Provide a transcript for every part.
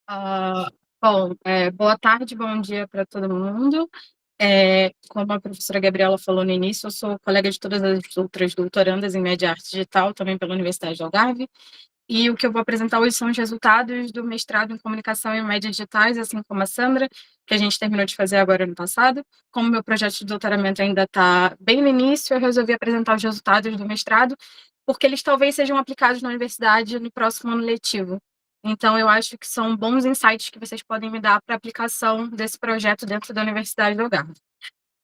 Ah, boa tarde, bom dia para todo mundo. Como a professora Gabriela falou no início, eu sou colega de todas as outras doutorandas em Média Arte Digital, também pela Universidade de Algarve, e o que eu vou apresentar hoje são os resultados do mestrado em Comunicação e Médias Digitais, assim como a Sandra, que a gente terminou de fazer agora no passado. Como meu projeto de doutoramento ainda está bem no início, eu resolvi apresentar os resultados do mestrado, porque eles talvez sejam aplicados na universidade no próximo ano letivo. Então, eu acho que são bons insights que vocês podem me dar para a aplicação desse projeto dentro da Universidade do Algarve.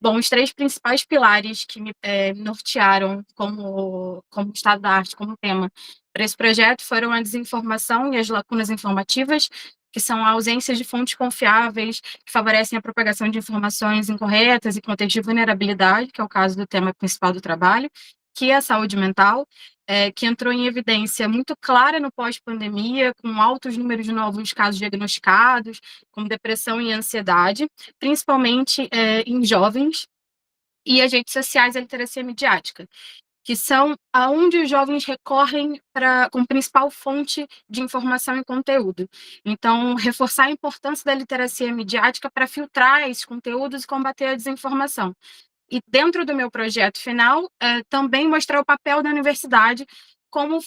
Bom, os três principais pilares que me nortearam como Estado da Arte, como tema para esse projeto foram a desinformação e as lacunas informativas, que são a ausência de fontes confiáveis, que favorecem a propagação de informações incorretas e contextos de vulnerabilidade, que é o caso do tema principal do trabalho, que é a saúde mental, que entrou em evidência muito clara no pós-pandemia, com altos números de novos casos diagnosticados, como depressão e ansiedade, principalmente em jovens, e as redes sociais e a literacia midiática, que são aonde os jovens recorrem como principal fonte de informação e conteúdo. Então, reforçar a importância da literacia midiática para filtrar esses conteúdos e combater a desinformação. E dentro do meu projeto final, também mostrar o papel da universidade como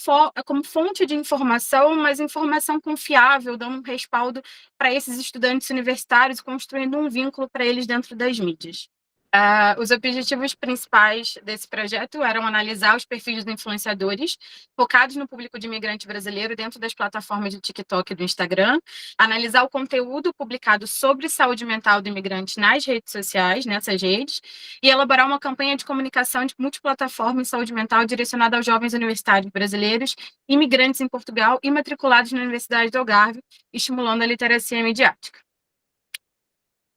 fonte de informação, mas informação confiável, dando um respaldo para esses estudantes universitários, construindo um vínculo para eles dentro das mídias. Os objetivos principais desse projeto eram analisar os perfis dos influenciadores focados no público de imigrante brasileiro dentro das plataformas de TikTok e do Instagram, analisar o conteúdo publicado sobre saúde mental do imigrante nas redes sociais, nessas redes, e elaborar uma campanha de comunicação de multiplataforma em saúde mental direcionada aos jovens universitários brasileiros, imigrantes em Portugal e matriculados na Universidade do Algarve, estimulando a literacia midiática.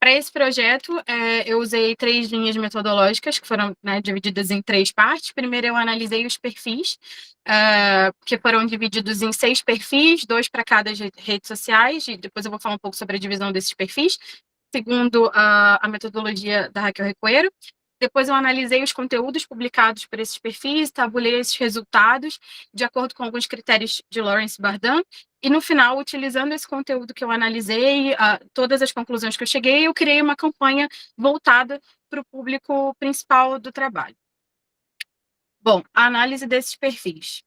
Para esse projeto, eu usei 3 linhas metodológicas, que foram divididas em 3 partes. Primeiro, eu analisei os perfis, que foram divididos em 6 perfis, 2 para cada redes sociais, e depois eu vou falar um pouco sobre a divisão desses perfis. Segundo a metodologia da Raquel Recoeiro. Depois eu analisei os conteúdos publicados por esses perfis, tabulei esses resultados de acordo com alguns critérios de Lawrence Bardan, e no final, utilizando esse conteúdo que eu analisei, todas as conclusões que eu cheguei, eu criei uma campanha voltada para o público principal do trabalho. Bom, a análise desses perfis.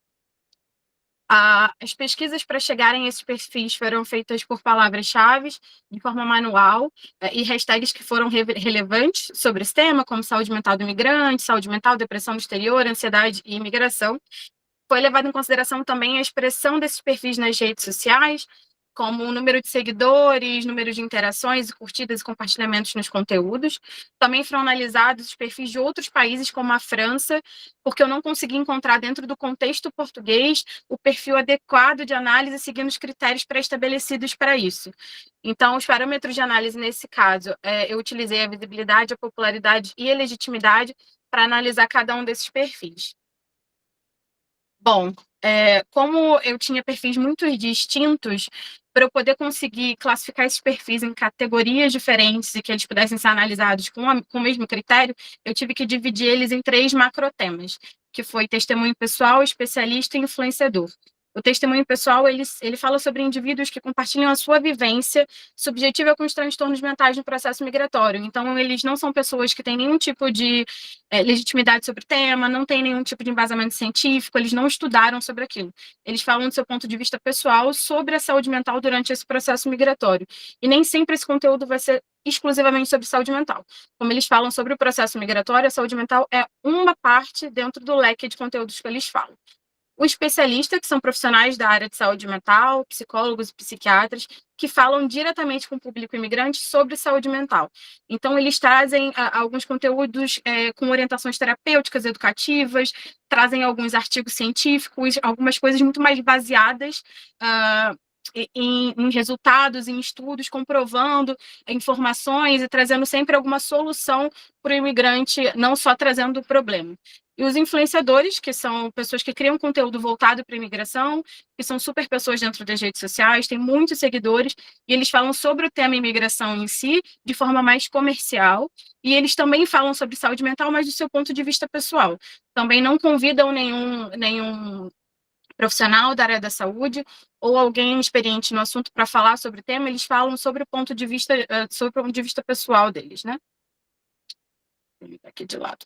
As pesquisas para chegarem a esses perfis foram feitas por palavras-chave, de forma manual, e hashtags que foram relevantes sobre esse tema, como saúde mental do imigrante, saúde mental, depressão no exterior, ansiedade e imigração. Foi levado em consideração também a expressão desses perfis nas redes sociais, como o número de seguidores, número de interações, curtidas e compartilhamentos nos conteúdos. Também foram analisados os perfis de outros países, como a França, porque eu não consegui encontrar dentro do contexto português o perfil adequado de análise seguindo os critérios pré-estabelecidos para isso. Então, os parâmetros de análise nesse caso, eu utilizei a visibilidade, a popularidade e a legitimidade para analisar cada um desses perfis. Bom, como eu tinha perfis muito distintos, para eu poder conseguir classificar esses perfis em categorias diferentes e que eles pudessem ser analisados com o mesmo critério, eu tive que dividir eles em 3 macrotemas, que foi testemunho pessoal, especialista e influenciador. O testemunho pessoal, ele fala sobre indivíduos que compartilham a sua vivência subjetiva com os transtornos mentais no processo migratório. Então, eles não são pessoas que têm nenhum tipo de legitimidade sobre o tema, não têm nenhum tipo de embasamento científico, eles não estudaram sobre aquilo. Eles falam do seu ponto de vista pessoal sobre a saúde mental durante esse processo migratório. E nem sempre esse conteúdo vai ser exclusivamente sobre saúde mental. Como eles falam sobre o processo migratório, a saúde mental é uma parte dentro do leque de conteúdos que eles falam. O especialista, que são profissionais da área de saúde mental, psicólogos e psiquiatras, que falam diretamente com o público imigrante sobre saúde mental. Então, eles trazem alguns conteúdos com orientações terapêuticas, educativas, trazem alguns artigos científicos, algumas coisas muito mais baseadas em resultados, em estudos, comprovando informações e trazendo sempre alguma solução para o imigrante, não só trazendo o problema. E os influenciadores, que são pessoas que criam conteúdo voltado para a imigração, que são super pessoas dentro das redes sociais, têm muitos seguidores, e eles falam sobre o tema imigração em si, de forma mais comercial, e eles também falam sobre saúde mental, mas do seu ponto de vista pessoal. Também não convidam nenhum profissional da área da saúde ou alguém experiente no assunto para falar sobre o tema, eles falam sobre o ponto de vista, pessoal deles, né? Aqui de lado.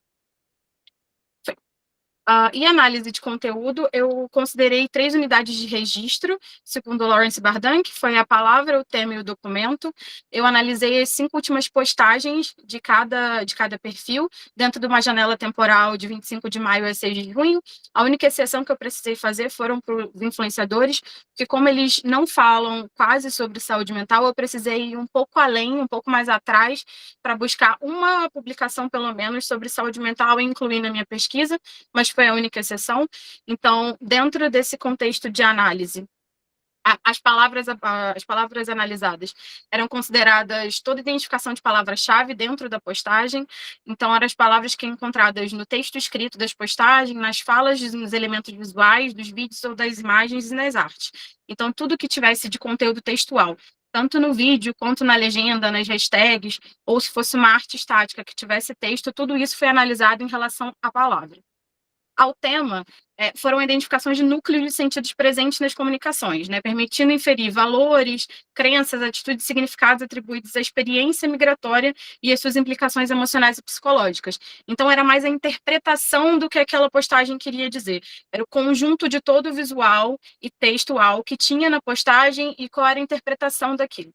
E análise de conteúdo, eu considerei 3 unidades de registro, segundo Lawrence Bardan, que foi a palavra, o tema e o documento. Eu analisei as 5 últimas postagens de cada perfil, dentro de uma janela temporal de 25 de maio a 6 de junho. A única exceção que eu precisei fazer foram para os influenciadores, porque como eles não falam quase sobre saúde mental, eu precisei ir um pouco além, um pouco mais atrás, para buscar uma publicação, pelo menos, sobre saúde mental e incluir na minha pesquisa, mas foi a única exceção. Então, dentro desse contexto de análise, as palavras analisadas eram consideradas toda identificação de palavra-chave dentro da postagem, então eram as palavras que encontradas no texto escrito das postagens, nas falas, nos elementos visuais, dos vídeos ou das imagens e nas artes. Então, tudo que tivesse de conteúdo textual, tanto no vídeo quanto na legenda, nas hashtags, ou se fosse uma arte estática que tivesse texto, tudo isso foi analisado em relação à palavra. Ao tema, foram identificações de núcleos de sentidos presentes nas comunicações, né, permitindo inferir valores, crenças, atitudes e significados atribuídos à experiência migratória e as suas implicações emocionais e psicológicas. Então, era mais a interpretação do que aquela postagem queria dizer. Era o conjunto de todo o visual e textual que tinha na postagem e qual era a interpretação daquilo.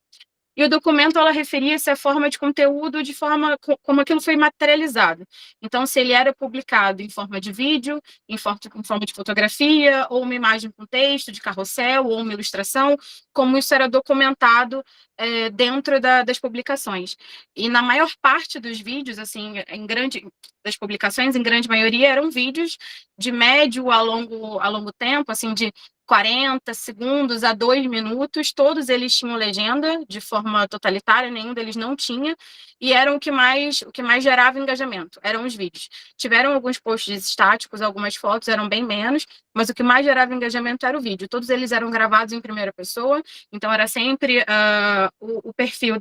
E o documento, ela referia-se à forma de conteúdo, de forma como aquilo foi materializado. Então, se ele era publicado em forma de vídeo, em forma de fotografia, ou uma imagem com texto, de carrossel, ou uma ilustração, como isso era documentado dentro das publicações. E na maior parte dos vídeos, assim, das publicações, em grande maioria, eram vídeos de médio a longo tempo, assim, de 40 segundos a 2 minutos, todos eles tinham legenda de forma totalitária, nenhum deles não tinha, e eram o que mais gerava engajamento, eram os vídeos. Tiveram alguns posts estáticos, algumas fotos, eram bem menos, mas o que mais gerava engajamento era o vídeo. Todos eles eram gravados em primeira pessoa, então era sempre o perfil,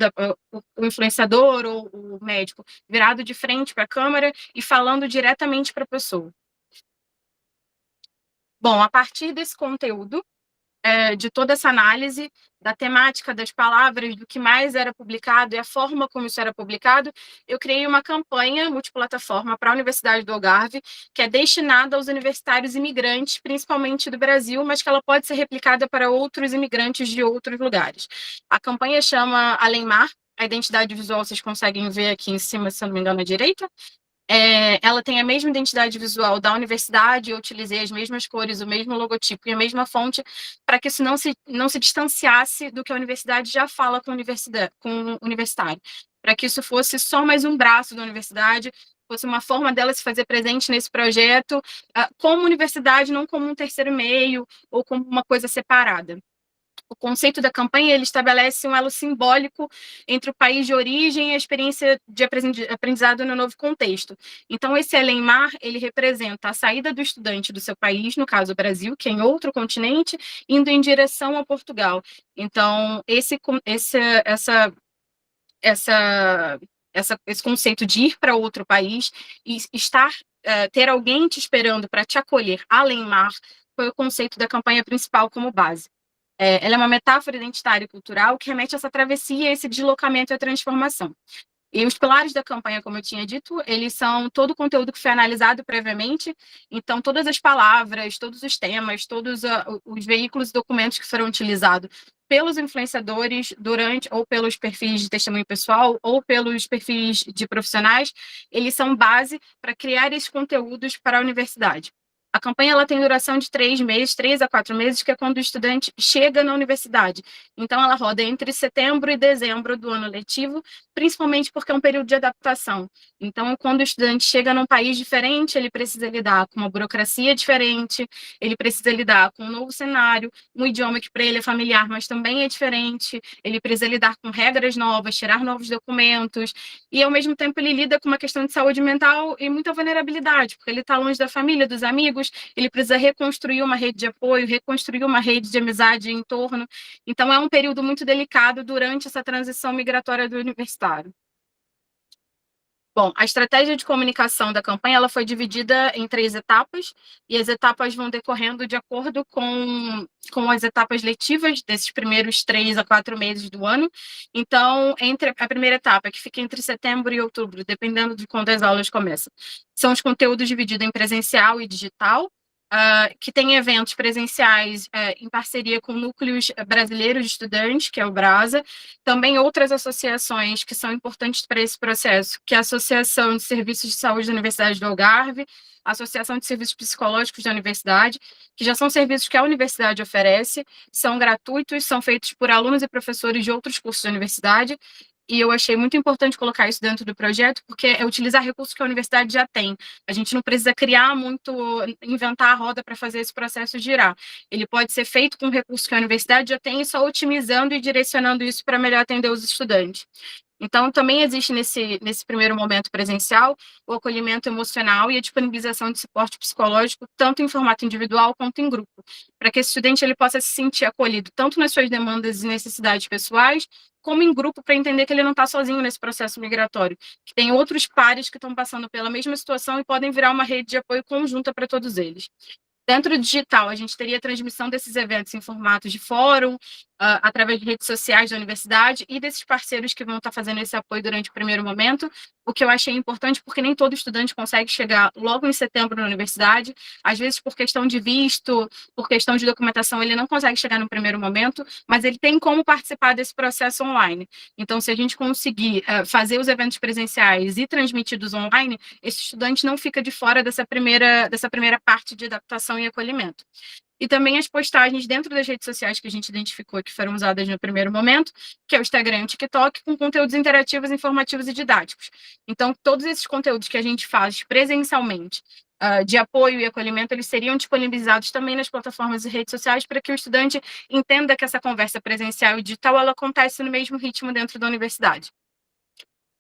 o influenciador ou o médico virado de frente para a câmera e falando diretamente para a pessoa. Bom, a partir desse conteúdo, de toda essa análise da temática, das palavras, do que mais era publicado e a forma como isso era publicado, eu criei uma campanha multiplataforma para a Universidade do Algarve, que é destinada aos universitários imigrantes, principalmente do Brasil, mas que ela pode ser replicada para outros imigrantes de outros lugares. A campanha chama Além Mar, a identidade visual vocês conseguem ver aqui em cima, se eu não me engano, à direita. Ela tem a mesma identidade visual da universidade, eu utilizei as mesmas cores, o mesmo logotipo e a mesma fonte, para que isso não se distanciasse do que a universidade já fala com o universitário, para que isso fosse só mais um braço da universidade, fosse uma forma dela se fazer presente nesse projeto, como universidade, não como um terceiro meio ou como uma coisa separada. O conceito da campanha, ele estabelece um elo simbólico entre o país de origem e a experiência de aprendizado no novo contexto. Então, esse Além-Mar, ele representa a saída do estudante do seu país, no caso o Brasil, que é em outro continente, indo em direção a Portugal. Então, esse conceito de ir para outro país e ter alguém te esperando para te acolher além-mar foi o conceito da campanha principal como base. Ela é uma metáfora identitária e cultural que remete a essa travessia, esse deslocamento e a transformação. E os pilares da campanha, como eu tinha dito, eles são todo o conteúdo que foi analisado previamente, então todas as palavras, todos os temas, todos os veículos e documentos que foram utilizados pelos influenciadores durante, ou pelos perfis de testemunho pessoal, ou pelos perfis de profissionais, eles são base para criar esses conteúdos para a universidade. A campanha ela tem duração de 3 meses, 3 a 4 meses, que é quando o estudante chega na universidade. Então, ela roda entre setembro e dezembro do ano letivo, principalmente porque é um período de adaptação. Então, quando o estudante chega num país diferente, ele precisa lidar com uma burocracia diferente, ele precisa lidar com um novo cenário, um idioma que para ele é familiar, mas também é diferente, ele precisa lidar com regras novas, tirar novos documentos, e ao mesmo tempo ele lida com uma questão de saúde mental e muita vulnerabilidade, porque ele está longe da família, dos amigos, ele precisa reconstruir uma rede de apoio, reconstruir uma rede de amizade em torno. Então, é um período muito delicado durante essa transição migratória do universitário. Bom, a estratégia de comunicação da campanha ela foi dividida em 3 etapas, e as etapas vão decorrendo de acordo com as etapas letivas desses primeiros 3 a 4 meses do ano. Então, entre a primeira etapa, que fica entre setembro e outubro, dependendo de quando as aulas começam, são os conteúdos divididos em presencial e digital, que tem eventos presenciais em parceria com núcleos brasileiros de estudantes, que é o BRASA, também outras associações que são importantes para esse processo, que é a Associação de Serviços de Saúde da Universidade do Algarve, a Associação de Serviços Psicológicos da Universidade, que já são serviços que a universidade oferece, são gratuitos, são feitos por alunos e professores de outros cursos da universidade, e eu achei muito importante colocar isso dentro do projeto, porque é utilizar recursos que a universidade já tem. A gente não precisa criar muito, inventar a roda para fazer esse processo girar. Ele pode ser feito com recursos que a universidade já tem e só otimizando e direcionando isso para melhor atender os estudantes. Então, também existe nesse primeiro momento presencial o acolhimento emocional e a disponibilização de suporte psicológico, tanto em formato individual quanto em grupo, para que esse estudante ele possa se sentir acolhido tanto nas suas demandas e necessidades pessoais, como em grupo, para entender que ele não está sozinho nesse processo migratório, que tem outros pares que estão passando pela mesma situação e podem virar uma rede de apoio conjunta para todos eles. Dentro do digital, a gente teria a transmissão desses eventos em formato de fórum, através de redes sociais da universidade e desses parceiros que vão estar fazendo esse apoio durante o primeiro momento, o que eu achei importante porque nem todo estudante consegue chegar logo em setembro na universidade, às vezes por questão de visto, por questão de documentação, ele não consegue chegar no primeiro momento, mas ele tem como participar desse processo online. Então, se a gente conseguir fazer os eventos presenciais e transmitidos online, esse estudante não fica de fora dessa primeira parte de adaptação e acolhimento. E também as postagens dentro das redes sociais que a gente identificou que foram usadas no primeiro momento, que é o Instagram e o TikTok, com conteúdos interativos, informativos e didáticos. Então, todos esses conteúdos que a gente faz presencialmente, de apoio e acolhimento, eles seriam disponibilizados também nas plataformas e redes sociais para que o estudante entenda que essa conversa presencial e digital ela acontece no mesmo ritmo dentro da universidade.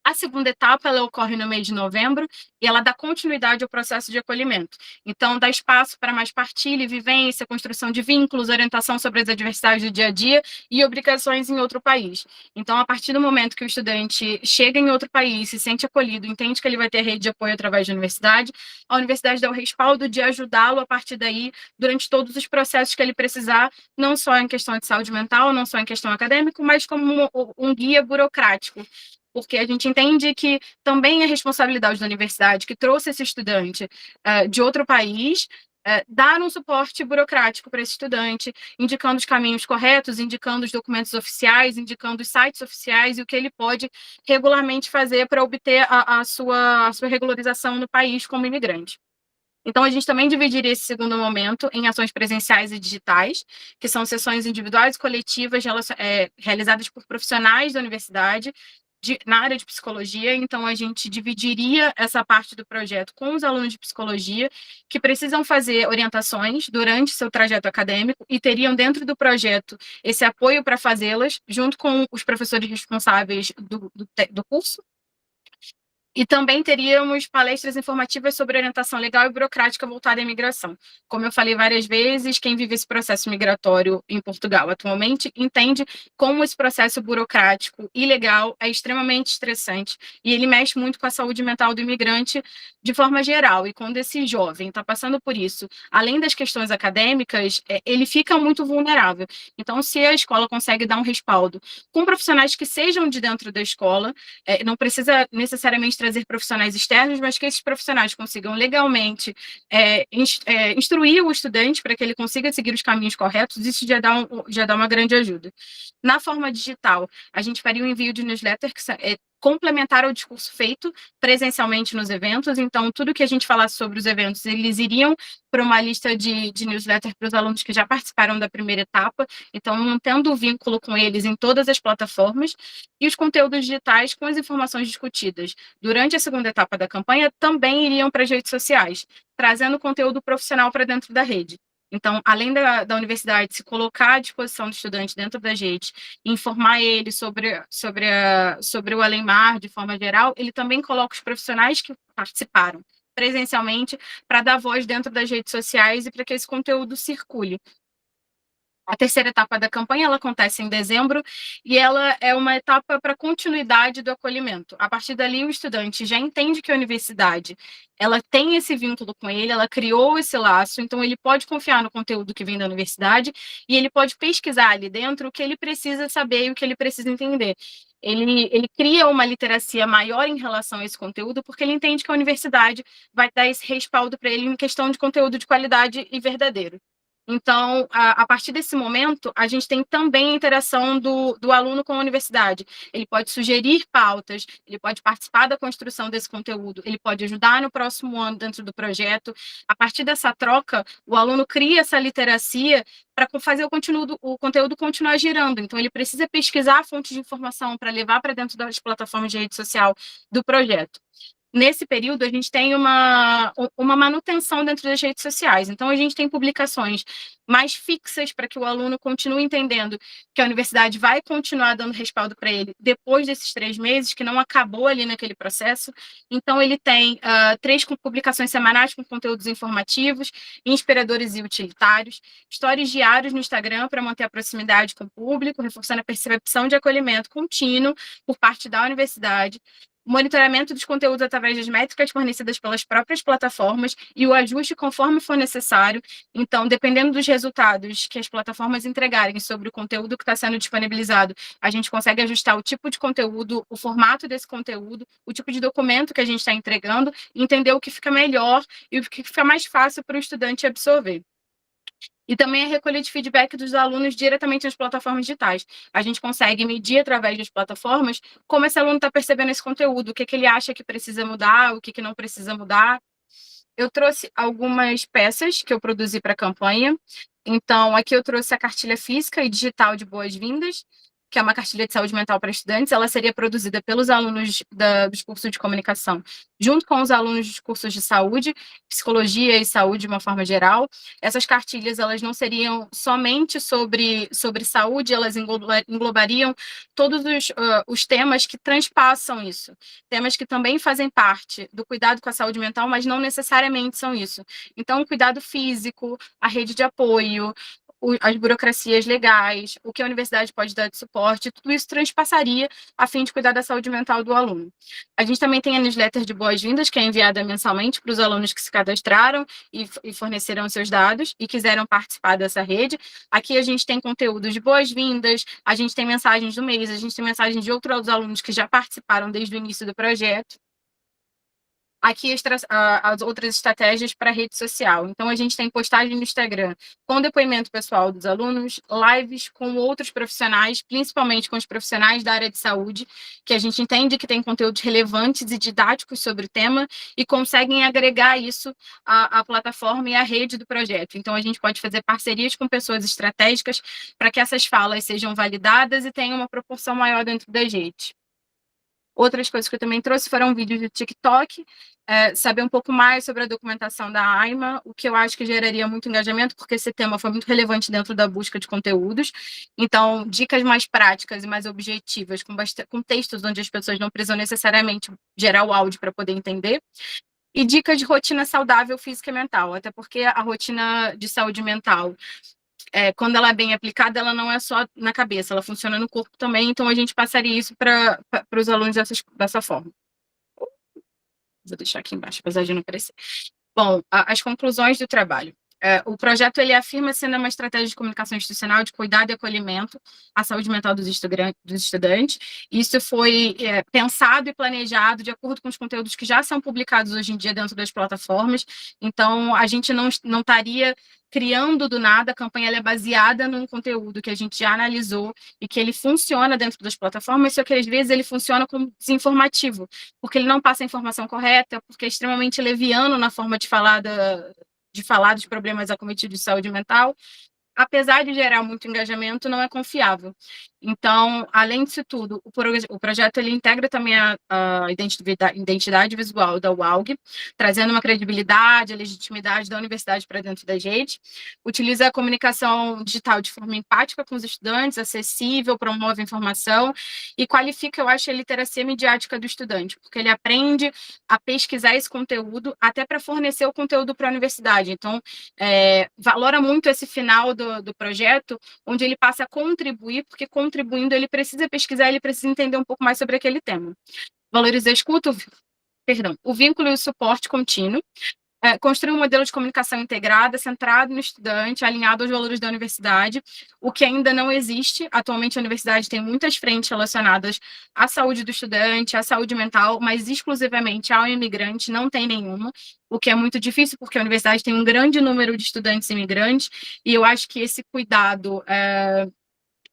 A segunda etapa, ela ocorre no mês de novembro e ela dá continuidade ao processo de acolhimento. Então, dá espaço para mais partilha e vivência, construção de vínculos, orientação sobre as adversidades do dia a dia e obrigações em outro país. Então, a partir do momento que o estudante chega em outro país, se sente acolhido, entende que ele vai ter rede de apoio através da universidade, a universidade dá o respaldo de ajudá-lo a partir daí durante todos os processos que ele precisar, não só em questão de saúde mental, não só em questão acadêmica, mas como um guia burocrático, porque a gente entende que também é responsabilidade da universidade, que trouxe esse estudante de outro país, dar um suporte burocrático para esse estudante, indicando os caminhos corretos, indicando os documentos oficiais, indicando os sites oficiais e o que ele pode regularmente fazer para obter a sua regularização no país como imigrante. Então, a gente também dividiria esse segundo momento em ações presenciais e digitais, que são sessões individuais e coletivas realizadas por profissionais da universidade, na área de psicologia. Então, a gente dividiria essa parte do projeto com os alunos de psicologia, que precisam fazer orientações durante seu trajeto acadêmico e teriam dentro do projeto esse apoio para fazê-las, junto com os professores responsáveis do curso. E também teríamos palestras informativas sobre orientação legal e burocrática voltada à imigração. Como eu falei várias vezes, quem vive esse processo migratório em Portugal atualmente entende como esse processo burocrático e legal é extremamente estressante e ele mexe muito com a saúde mental do imigrante de forma geral. E quando esse jovem está passando por isso, além das questões acadêmicas, ele fica muito vulnerável. Então, se a escola consegue dar um respaldo com profissionais que sejam de dentro da escola, não precisa necessariamente trazer profissionais externos, mas que esses profissionais consigam legalmente instruir o estudante para que ele consiga seguir os caminhos corretos, isso já dá uma grande ajuda. Na forma digital, a gente faria um envio de newsletter que complementar ao discurso feito presencialmente nos eventos. Então, tudo que a gente falasse sobre os eventos, eles iriam para uma lista de newsletter para os alunos que já participaram da primeira etapa, então mantendo o vínculo com eles em todas as plataformas, e os conteúdos digitais com as informações discutidas durante a segunda etapa da campanha também iriam para as redes sociais, trazendo conteúdo profissional para dentro da rede. Então, além da universidade se colocar à disposição do estudante dentro da rede, informar ele sobre o Além-Mar de forma geral, ele também coloca os profissionais que participaram presencialmente para dar voz dentro das redes sociais e para que esse conteúdo circule. A terceira etapa da campanha, ela acontece em dezembro, e ela é uma etapa para continuidade do acolhimento. A partir dali, o estudante já entende que a universidade, ela tem esse vínculo com ele, ela criou esse laço, então ele pode confiar no conteúdo que vem da universidade, e ele pode pesquisar ali dentro o que ele precisa saber e o que ele precisa entender. Ele cria uma literacia maior em relação a esse conteúdo, porque ele entende que a universidade vai dar esse respaldo para ele em questão de conteúdo de qualidade e verdadeiro. Então, a partir desse momento, a gente tem também a interação do aluno com a universidade. Ele pode sugerir pautas, ele pode participar da construção desse conteúdo, ele pode ajudar no próximo ano dentro do projeto. A partir dessa troca, o aluno cria essa literacia para fazer o conteúdo continuar girando. Então, ele precisa pesquisar fontes de informação para levar para dentro das plataformas de rede social do projeto. Nesse período, a gente tem uma manutenção dentro das redes sociais. Então, a gente tem publicações mais fixas para que o aluno continue entendendo que a universidade vai continuar dando respaldo para ele depois desses 3 meses, que não acabou ali naquele processo. Então, ele tem 3 publicações semanais com conteúdos informativos, inspiradores e utilitários, stories diários no Instagram para manter a proximidade com o público, reforçando a percepção de acolhimento contínuo por parte da universidade, monitoramento dos conteúdos através das métricas fornecidas pelas próprias plataformas e o ajuste conforme for necessário. Então, dependendo dos resultados que as plataformas entregarem sobre o conteúdo que está sendo disponibilizado, a gente consegue ajustar o tipo de conteúdo, o formato desse conteúdo, o tipo de documento que a gente está entregando, e entender o que fica melhor e o que fica mais fácil para o estudante absorver. E também a recolha de feedback dos alunos diretamente nas plataformas digitais. A gente consegue medir através das plataformas como esse aluno está percebendo esse conteúdo, o que, que ele acha que precisa mudar, o que, que não precisa mudar. Eu trouxe algumas peças que eu produzi para a campanha. Então, aqui eu trouxe a cartilha física e digital de boas-vindas, que é uma cartilha de saúde mental para estudantes. Ela seria produzida pelos alunos dos cursos de comunicação, junto com os alunos dos cursos de saúde, psicologia e saúde de uma forma geral. Essas cartilhas, elas não seriam somente sobre saúde, elas englobariam todos os temas que transpassam isso. Temas que também fazem parte do cuidado com a saúde mental, mas não necessariamente são isso. Então, o cuidado físico, a rede de apoio, as burocracias legais, o que a universidade pode dar de suporte, tudo isso transpassaria a fim de cuidar da saúde mental do aluno. A gente também tem a newsletter de boas-vindas, que é enviada mensalmente para os alunos que se cadastraram e forneceram seus dados e quiseram participar dessa rede. Aqui a gente tem conteúdos de boas-vindas, a gente tem mensagens do mês, a gente tem mensagens de outros alunos que já participaram desde o início do projeto. Aqui as outras estratégias para a rede social. Então, a gente tem postagem no Instagram com depoimento pessoal dos alunos, lives com outros profissionais, principalmente com os profissionais da área de saúde, que a gente entende que tem conteúdos relevantes e didáticos sobre o tema e conseguem agregar isso à plataforma e à rede do projeto. Então, a gente pode fazer parcerias com pessoas estratégicas para que essas falas sejam validadas e tenham uma proporção maior dentro das redes. Outras coisas que eu também trouxe foram vídeos do TikTok, saber um pouco mais sobre a documentação da AIMA, o que eu acho que geraria muito engajamento, porque esse tema foi muito relevante dentro da busca de conteúdos. Então, dicas mais práticas e mais objetivas, com textos onde as pessoas não precisam necessariamente gerar o áudio para poder entender. E dicas de rotina saudável física e mental, até porque a rotina de saúde mental, quando ela é bem aplicada, ela não é só na cabeça, ela funciona no corpo também, então a gente passaria isso para os alunos dessa forma. Vou deixar aqui embaixo, apesar de não aparecer. Bom, as conclusões do trabalho. O projeto ele afirma sendo uma estratégia de comunicação institucional de cuidado e acolhimento à saúde mental dos estudantes. Isso foi pensado e planejado de acordo com os conteúdos que já são publicados hoje em dia dentro das plataformas. Então, a gente não estaria criando do nada. A campanha é baseada num conteúdo que a gente já analisou e que ele funciona dentro das plataformas, só que às vezes ele funciona como desinformativo, porque ele não passa a informação correta, porque é extremamente leviano na forma de falar dos problemas acometidos de saúde mental. Apesar de gerar muito engajamento, não é confiável. Então, além disso tudo, o projeto ele integra também a identidade visual da UALG, trazendo uma credibilidade, a legitimidade da universidade para dentro das redes. Utiliza a comunicação digital de forma empática com os estudantes, acessível, promove informação e qualifica, eu acho, a literacia midiática do estudante, porque ele aprende a pesquisar esse conteúdo até para fornecer o conteúdo para a universidade. Então, valora muito esse final do projeto onde ele passa a contribuir, porque contribuindo ele precisa pesquisar, ele precisa entender um pouco mais sobre aquele tema. Valoriza a escuta, o vínculo e o suporte contínuo, construir um modelo de comunicação integrada, centrado no estudante, alinhado aos valores da universidade, o que ainda não existe. Atualmente, a universidade tem muitas frentes relacionadas à saúde do estudante, à saúde mental, mas exclusivamente ao imigrante não tem nenhuma, o que é muito difícil, porque a universidade tem um grande número de estudantes imigrantes, e eu acho que esse cuidado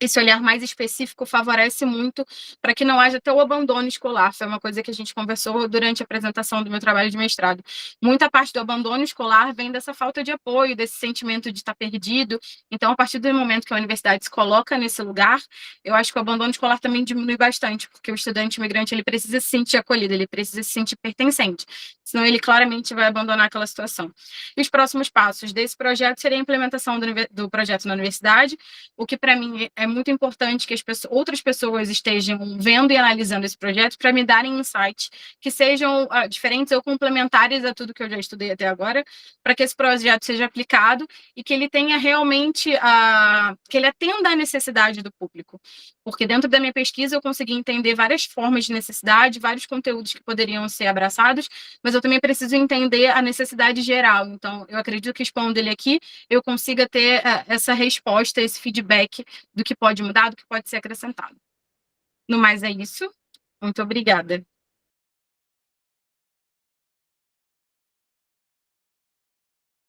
esse olhar mais específico favorece muito para que não haja até o abandono escolar. Foi uma coisa que a gente conversou durante a apresentação do meu trabalho de mestrado. Muita parte do abandono escolar vem dessa falta de apoio, desse sentimento de estar perdido. Então, a partir do momento que a universidade se coloca nesse lugar, eu acho que o abandono escolar também diminui bastante, porque o estudante imigrante ele precisa se sentir acolhido, ele precisa se sentir pertencente, senão ele claramente vai abandonar aquela situação. E os próximos passos desse projeto seria a implementação do projeto na universidade, o que para mim é muito importante que outras pessoas estejam vendo e analisando esse projeto para me darem insights que sejam diferentes ou complementares a tudo que eu já estudei até agora, para que esse projeto seja aplicado e que ele tenha realmente, que ele atenda à necessidade do público. Porque dentro da minha pesquisa eu consegui entender várias formas de necessidade, vários conteúdos que poderiam ser abraçados, mas eu também preciso entender a necessidade geral. Então, eu acredito que expondo ele aqui, eu consiga ter essa resposta, esse feedback do que pode mudar, do que pode ser acrescentado. No mais é isso. Muito obrigada.